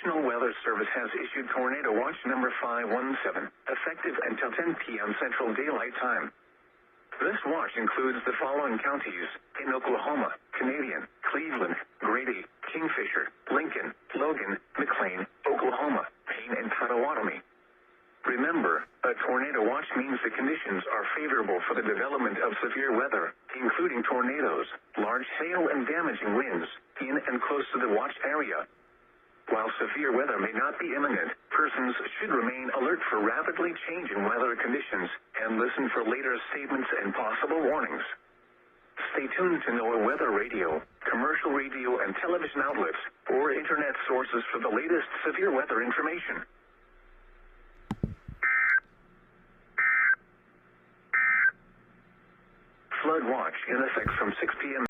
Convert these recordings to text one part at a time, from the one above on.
National Weather Service has issued Tornado Watch number 517, effective until 10 p.m. Central Daylight Time. This watch includes the following counties in Oklahoma: Canadian, Cleveland, Grady, Kingfisher, Lincoln, Logan, McLean, Oklahoma, Payne, and Potawatomi. Remember, a tornado watch means the conditions are favorable for the development of severe weather, including tornadoes, large hail, and damaging winds in and close to the watch area. While severe weather may not be imminent, persons should remain alert for rapidly changing weather conditions and listen for later statements and possible warnings. Stay tuned to NOAA weather radio, commercial radio and television outlets, or internet sources for the latest severe weather information. Flood watch in effect from 6 p.m.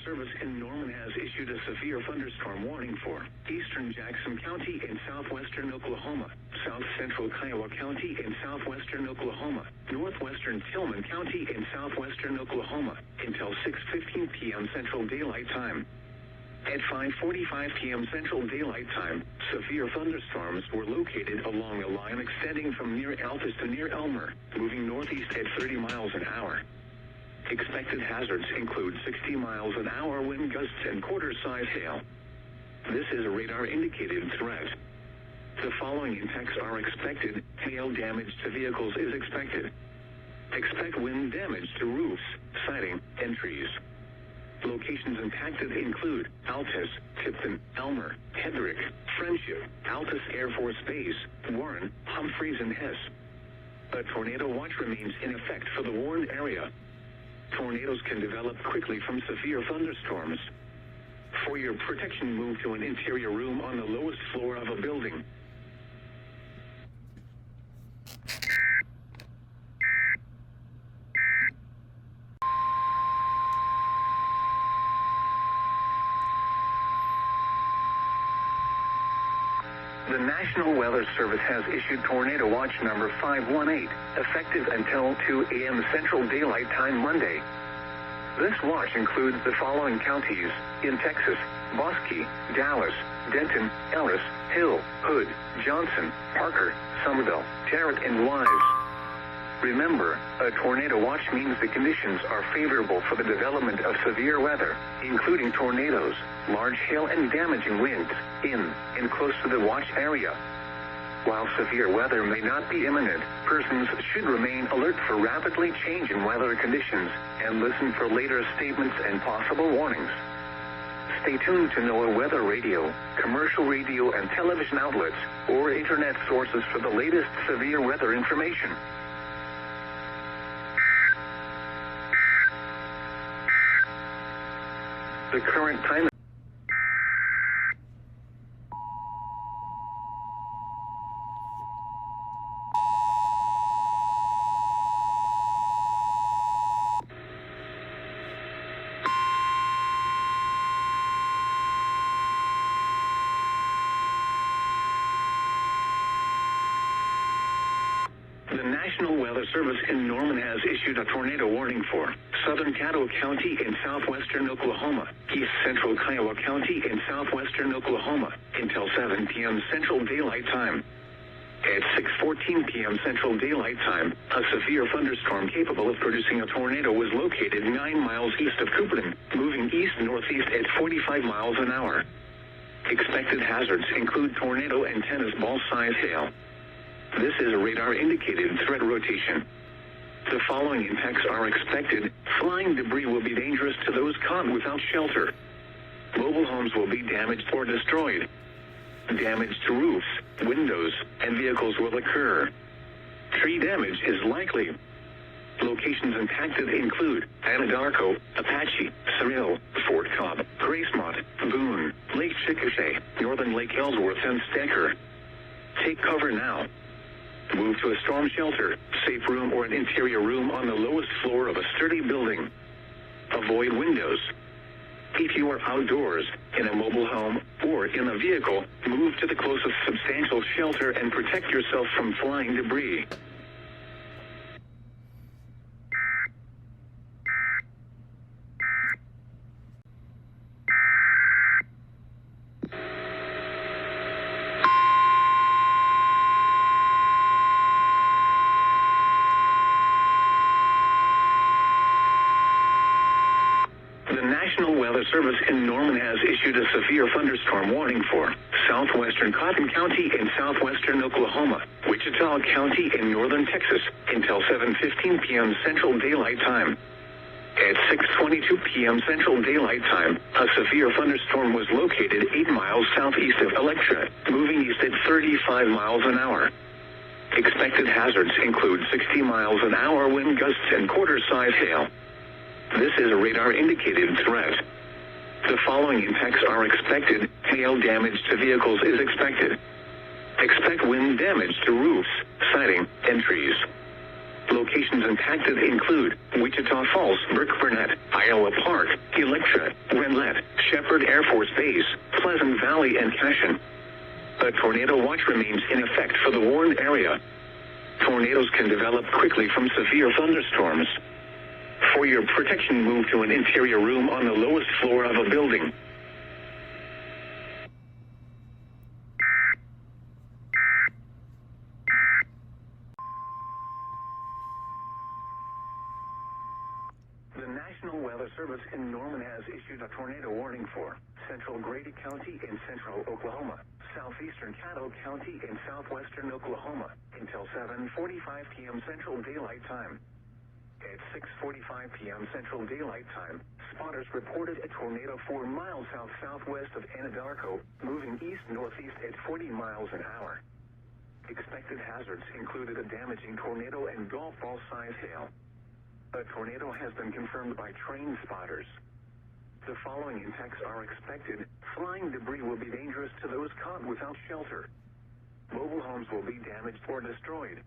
Service in Norman has issued a severe thunderstorm warning for eastern Jackson County in southwestern Oklahoma, south central Kiowa County in southwestern Oklahoma, northwestern Tillman County in southwestern Oklahoma until 6:15 p.m. Central Daylight Time. At 5:45 p.m. Central Daylight Time, severe thunderstorms were located along a line extending from near Altus to near Elmer, moving northeast at 30 miles an hour. Expected hazards include 60 miles an hour wind gusts and quarter-size hail. This is a radar-indicated threat. The following impacts are expected. Hail damage to vehicles is expected. Expect wind damage to roofs, siding, and trees. Locations impacted include Altus, Tipton, Elmer, Hedrick, Friendship, Altus Air Force Base, Warren, Humphreys, and Hess. A tornado watch remains in effect for the Warren area. Tornadoes can develop quickly from severe thunderstorms. For your protection, move to an interior room on the lowest floor of a building. The National Weather Service has issued Tornado Watch number 518, effective until 2 a.m. Central Daylight Time Monday. This watch includes the following counties in Texas: Bosque, Dallas, Denton, Ellis, Hill, Hood, Johnson, Parker, Somerville, Tarrant, and Wise. Remember, a tornado watch means the conditions are favorable for the development of severe weather, including tornadoes, large hail, and damaging winds in and close to the watch area. While severe weather may not be imminent, persons should remain alert for rapidly changing weather conditions and listen for later statements and possible warnings. Stay tuned to NOAA weather radio, commercial radio and television outlets, or internet sources for the latest severe weather information. The current time. The National Weather Service in Norman has issued a tornado warning for southern Caddo County in southwestern Oklahoma, east central Kiowa County in southwestern Oklahoma until 7 p.m. Central Daylight Time. At 6:14 p.m. Central Daylight Time, a severe thunderstorm capable of producing a tornado was located 9 miles east of Cumputer, moving east-northeast at 45 miles an hour. Expected hazards include tornado and tennis ball-sized hail. This is a radar-indicated threat rotation. The following impacts are expected. Flying debris will be dangerous to those caught without shelter. Mobile homes will be damaged or destroyed. Damage to roofs, windows, and vehicles will occur. Tree damage is likely. Locations impacted include Anadarko, Apache, Cyril, Fort Cobb, Gracemont, Boone, Lake Chickasha, Northern Lake Ellsworth, and Stecker. Take cover now. Move to a storm shelter, safe room, or an interior room on the lowest floor of a sturdy building. Avoid windows. If you are outdoors, in a mobile home, or in a vehicle, move to the closest substantial shelter and protect yourself from flying debris. The National Weather Service in Norman has issued a severe thunderstorm warning for southwestern Cotton County and southwestern Oklahoma, Wichita County and northern Texas until 7:15 p.m. Central Daylight Time. At 6:22 p.m. Central Daylight Time, a severe thunderstorm was located 8 miles southeast of Electra, moving east at 35 miles an hour. Expected hazards include 60 miles an hour wind gusts and quarter-size hail. This is a radar-indicated threat. The following impacts are expected. Hail damage to vehicles is expected. Expect wind damage to roofs, siding, and trees. Locations impacted include Wichita Falls, Brick Burnett, Iowa Park, Electra, Renlet, Shepherd Air Force Base, Pleasant Valley, and Cashin. A tornado watch remains in effect for the warned area. Tornadoes can develop quickly from severe thunderstorms. For your protection, move to an interior room on the lowest floor of a building. The National Weather Service in Norman has issued a tornado warning for central Grady County in central Oklahoma, southeastern Caddo County in southwestern Oklahoma until 7:45 p.m. Central Daylight Time. At 6:45 p.m. Central Daylight Time, spotters reported a tornado 4 miles south-southwest of Anadarko, moving east-northeast at 40 miles an hour. Expected hazards included a damaging tornado and golf ball-sized hail. A tornado has been confirmed by trained spotters. The following impacts are expected. Flying debris will be dangerous to those caught without shelter. Mobile homes will be damaged or destroyed.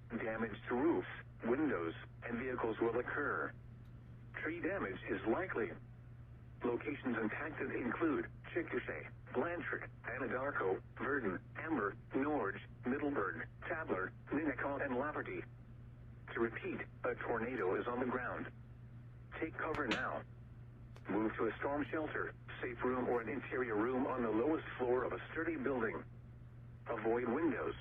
Damage to roofs, windows, and vehicles will occur. Tree damage is likely. Locations impacted include Kingfisher, Blanchard, Anadarko, Verdon, Amber, Norge, Middleburg, Tabler, Ninnekah, and Laverty. To repeat, a tornado is on the ground. Take cover now. Move to a storm shelter, safe room, or an interior room on the lowest floor of a sturdy building. Avoid windows.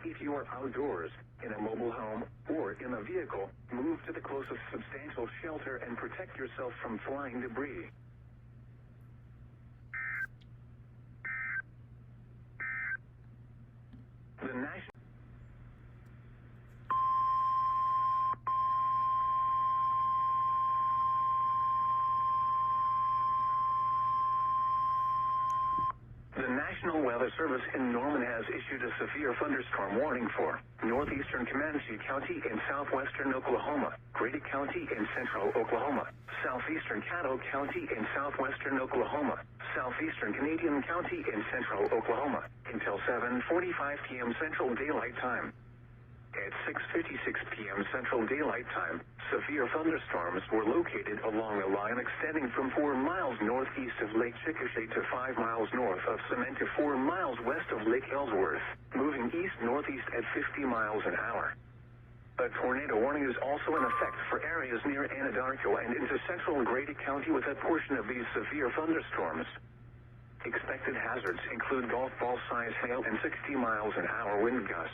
If you are outdoors, in a mobile home, or in a vehicle, move to the closest substantial shelter and protect yourself from flying debris. The National National Weather Service in Norman has issued a severe thunderstorm warning for northeastern Comanche County in southwestern Oklahoma, Grady County in central Oklahoma, southeastern Caddo County in southwestern Oklahoma, southeastern Canadian County in central Oklahoma until 7:45 p.m. Central Daylight Time. At 6:56 p.m. Central Daylight Time, severe thunderstorms were located along a line extending from 4 miles northeast of Lake Chickasha to 5 miles north of Cement to 4 miles west of Lake Ellsworth, moving east-northeast at 50 miles an hour. A tornado warning is also in effect for areas near Anadarko and into central Grady County with a portion of these severe thunderstorms. Expected hazards include golf ball-sized hail and 60 miles an hour wind gusts.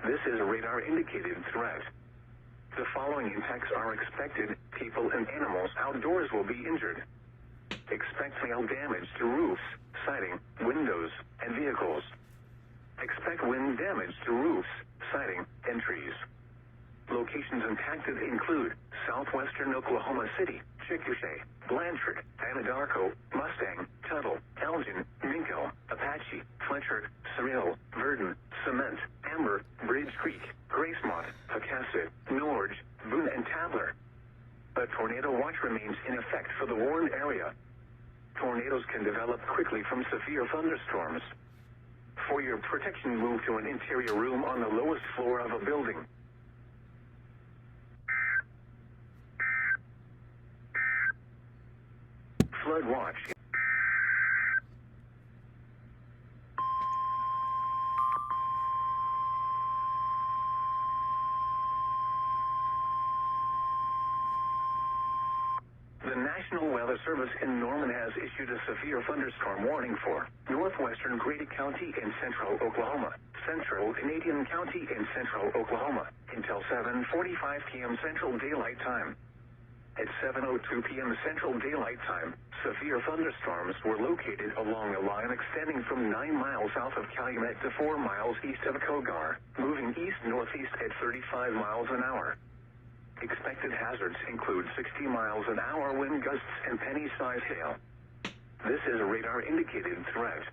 This is a radar-indicated threat. The following impacts are expected. People and animals outdoors will be injured. Expect hail damage to roofs, siding, windows, and vehicles. Expect wind damage to roofs, siding, and trees. Locations impacted include southwestern Oklahoma City, Chickasha, Blanchard, Anadarko, Mustang, Tuttle, Elgin, Minko, Apache, Fletcher, Cyril, Verdon, Cement, Amber, Bridge Creek, Gracemont, Pecasset, Norge, Boone, and Tabler. A tornado watch remains in effect for the warned area. Tornadoes can develop quickly from severe thunderstorms. For your protection, move to an interior room on the lowest floor of a building. Flood watch. National Weather Service in Norman has issued a severe thunderstorm warning for northwestern Grady County in central Oklahoma, central Canadian County in central Oklahoma, until 7:45 p.m. Central Daylight Time. At 7:02 p.m. Central Daylight Time, severe thunderstorms were located along a line extending from 9 miles south of Calumet to 4 miles east of Kogar, moving east-northeast at 35 miles an hour. Expected hazards include 60 miles an hour wind gusts and penny-sized hail. This is a radar-indicated threat.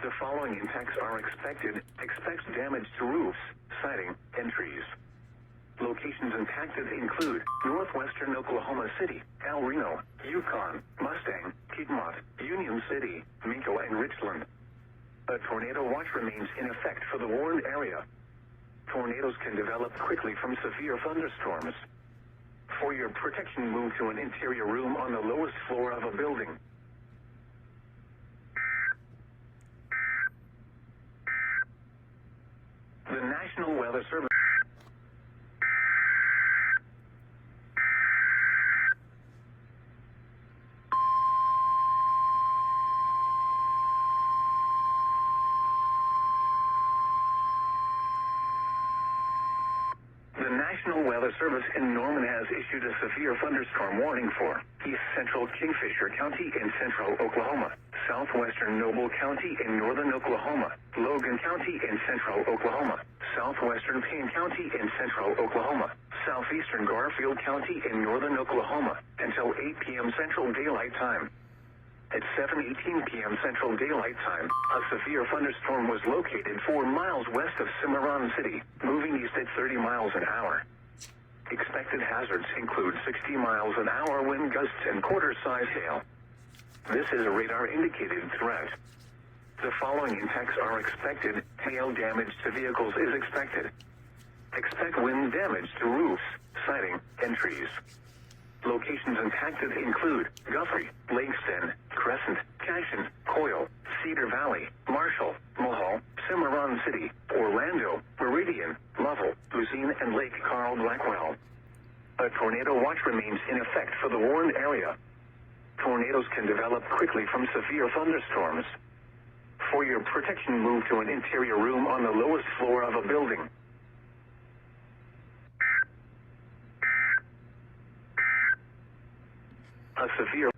The following impacts are expected. Expect damage to roofs, siding, and trees. Locations impacted include northwestern Oklahoma City, El Reno, Yukon, Mustang, Piedmont, Union City, Minko, and Richland. A tornado watch remains in effect for the warned area. Tornadoes can develop quickly from severe thunderstorms. For your protection, move to an interior room on the lowest floor of a building. The National Weather Service. The National Weather Service in Norman has issued a severe thunderstorm warning for east central Kingfisher County in central Oklahoma, southwestern Noble County in northern Oklahoma, Logan County in central Oklahoma, southwestern Payne County in central Oklahoma, southeastern Garfield County in northern Oklahoma, until 8 p.m. Central Daylight Time. At 7:18 p.m. Central Daylight Time, a severe thunderstorm was located 4 miles west of Cimarron City, moving east at 30 miles an hour. Expected hazards include 60 miles an hour wind gusts and quarter-size hail. This is a radar-indicated threat. The following impacts are expected. Hail damage to vehicles is expected. Expect wind damage to roofs, siding, and trees. Locations impacted include Guthrie, Lakeston, Crescent, Cashin, Coyle, Cedar Valley, Marshall, Mulhall, Cimarron City, Orlando, Meridian, Lovell, Lucine, and Lake Carl Blackwell. A tornado watch remains in effect for the warned area. Tornadoes can develop quickly from severe thunderstorms. For your protection, move to an interior room on the lowest floor of a building. A severe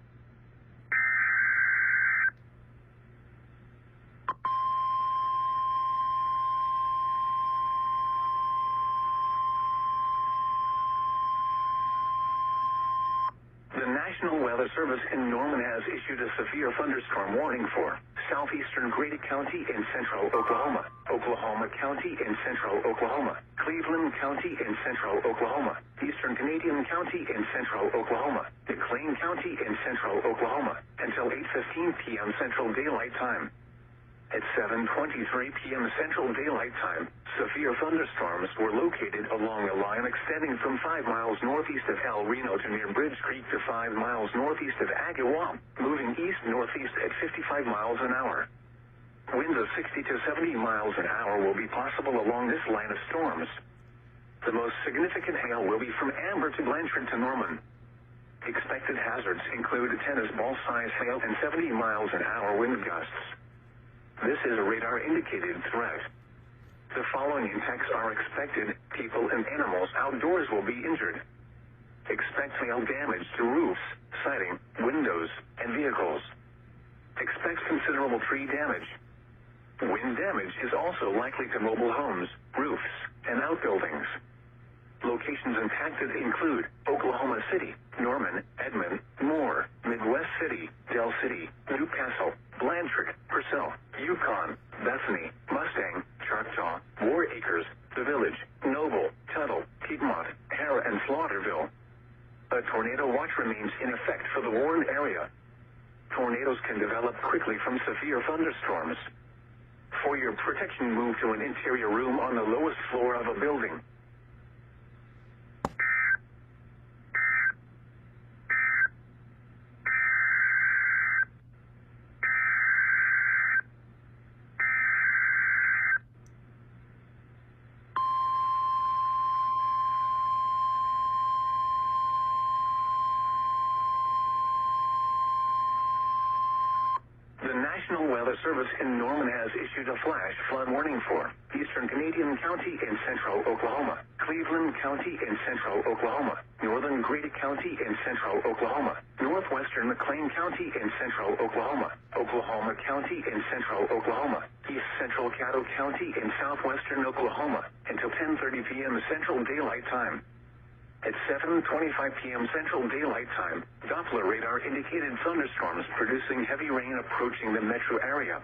The National Weather Service in Norman has issued a severe thunderstorm warning for southeastern Grady County in central Oklahoma, Oklahoma County in central Oklahoma, Cleveland County in central Oklahoma, eastern Canadian County in central Oklahoma, McLean County in central Oklahoma, until 8:15 p.m. Central Daylight Time. At 7:23 p.m. Central Daylight Time, severe thunderstorms were located along a line extending from 5 miles northeast of El Reno to near Bridge Creek to 5 miles northeast of Agawam, moving east-northeast at 55 miles an hour. Winds of 60 to 70 miles an hour will be possible along this line of storms. The most significant hail will be from Amber to Blanchard to Norman. Expected hazards include tennis ball-sized hail and 70 miles an hour wind gusts. This is a radar-indicated threat. The following impacts are expected. People and animals outdoors will be injured. Expect hail damage to roofs, siding, windows, and vehicles. Expect considerable tree damage. Wind damage is also likely to mobile homes, roofs, and outbuildings. Locations impacted include Oklahoma City, Norman, Edmond, Moore, Midwest City, Del City, Newcastle, Blanchard, Purcell, Yukon, Bethany, Mustang, Choctaw, War Acres, The Village, Noble, Tuttle, Piedmont, Hara, and Slaughterville. A tornado watch remains in effect for the warned area. Tornadoes can develop quickly from severe thunderstorms. For your protection, move to an interior room on the lowest floor of a building. Weather Service in Norman has issued a flash flood warning for Eastern Canadian County in central Oklahoma, Cleveland County in central Oklahoma, Northern Grady County in central Oklahoma, Northwestern McLean County in central Oklahoma, Oklahoma County in central Oklahoma, East Central Caddo County in southwestern Oklahoma until 10:30 p.m. Central Daylight Time. At 7:25 p.m. Central Daylight Time, Doppler radar indicated thunderstorms producing heavy rain approaching the metro area.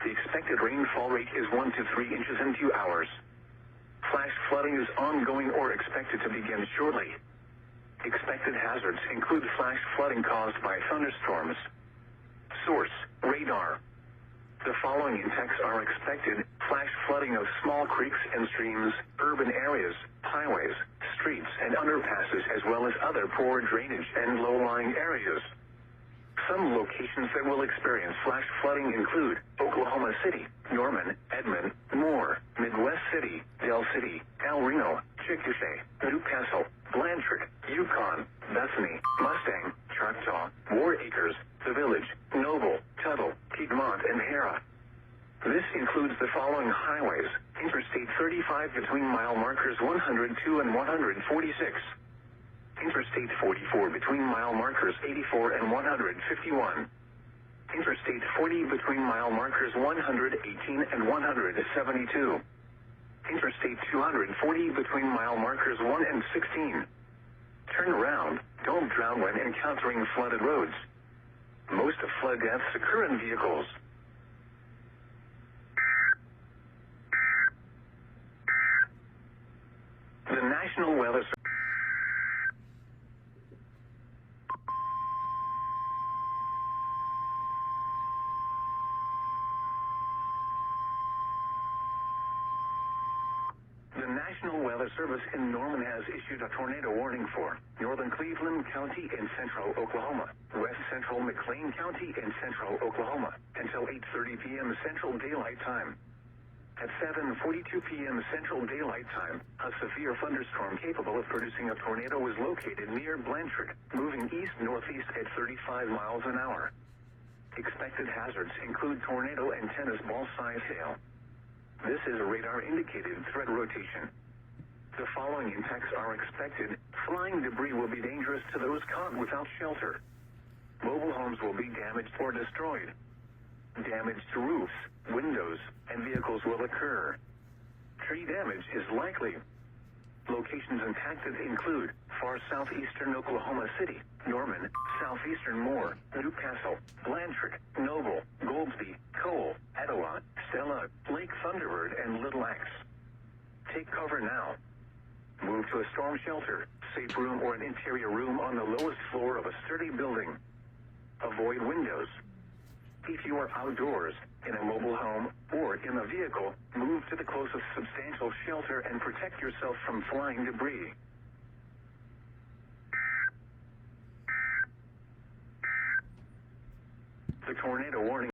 The expected rainfall rate is 1 to 3 inches in 2 hours. Flash flooding is ongoing or expected to begin shortly. Expected hazards include flash flooding caused by thunderstorms. Source: radar. The following impacts are expected: flash flooding of small creeks and streams, urban areas, highways, streets and underpasses, as well as other poor drainage and low-lying areas. Some locations that will experience flash flooding include Oklahoma City, Norman, Edmond, Moore, Midwest City, Del City, El Reno, Kingfisher, New Castle, Blanchard, Yukon, Bethany, Mustang, Choctaw, War Acres, The Village, Noble, Tuttle, Piedmont, and Hera. This includes the following highways: Interstate 35 between mile markers 102 and 146. Interstate 44 between mile markers 84 and 151. Interstate 40 between mile markers 118 and 172. Interstate 240 between mile markers 1 and 16. Turn around. Don't drown when encountering flooded roads. Most of flood deaths occur in vehicles. The National Weather Service. The National Weather Service in Norman has issued a tornado warning for northern Cleveland County in central Oklahoma, west central McLean County in central Oklahoma, until 8:30 p.m. Central Daylight Time. At 7:42 p.m. Central Daylight Time, a severe thunderstorm capable of producing a tornado was located near Blanchard, moving east-northeast at 35 miles an hour. Expected hazards include tornado and tennis ball-sized hail. This is a radar-indicated threat rotation. The following impacts are expected: flying debris will be dangerous to those caught without shelter. Mobile homes will be damaged or destroyed. Damage to roofs, windows, and vehicles will occur. Tree damage is likely. Locations impacted include far southeastern Oklahoma City, Norman, southeastern Moore, New Castle, Blanchard, Noble, Goldsby, Cole, Etowah, Stella, Lake Thunderbird, and Little Axe. Take cover now. Move to a storm shelter, safe room, or an interior room on the lowest floor of a sturdy building. Avoid windows. If you are outdoors, in a mobile home, or in a vehicle, move to the closest substantial shelter and protect yourself from flying debris. The tornado warning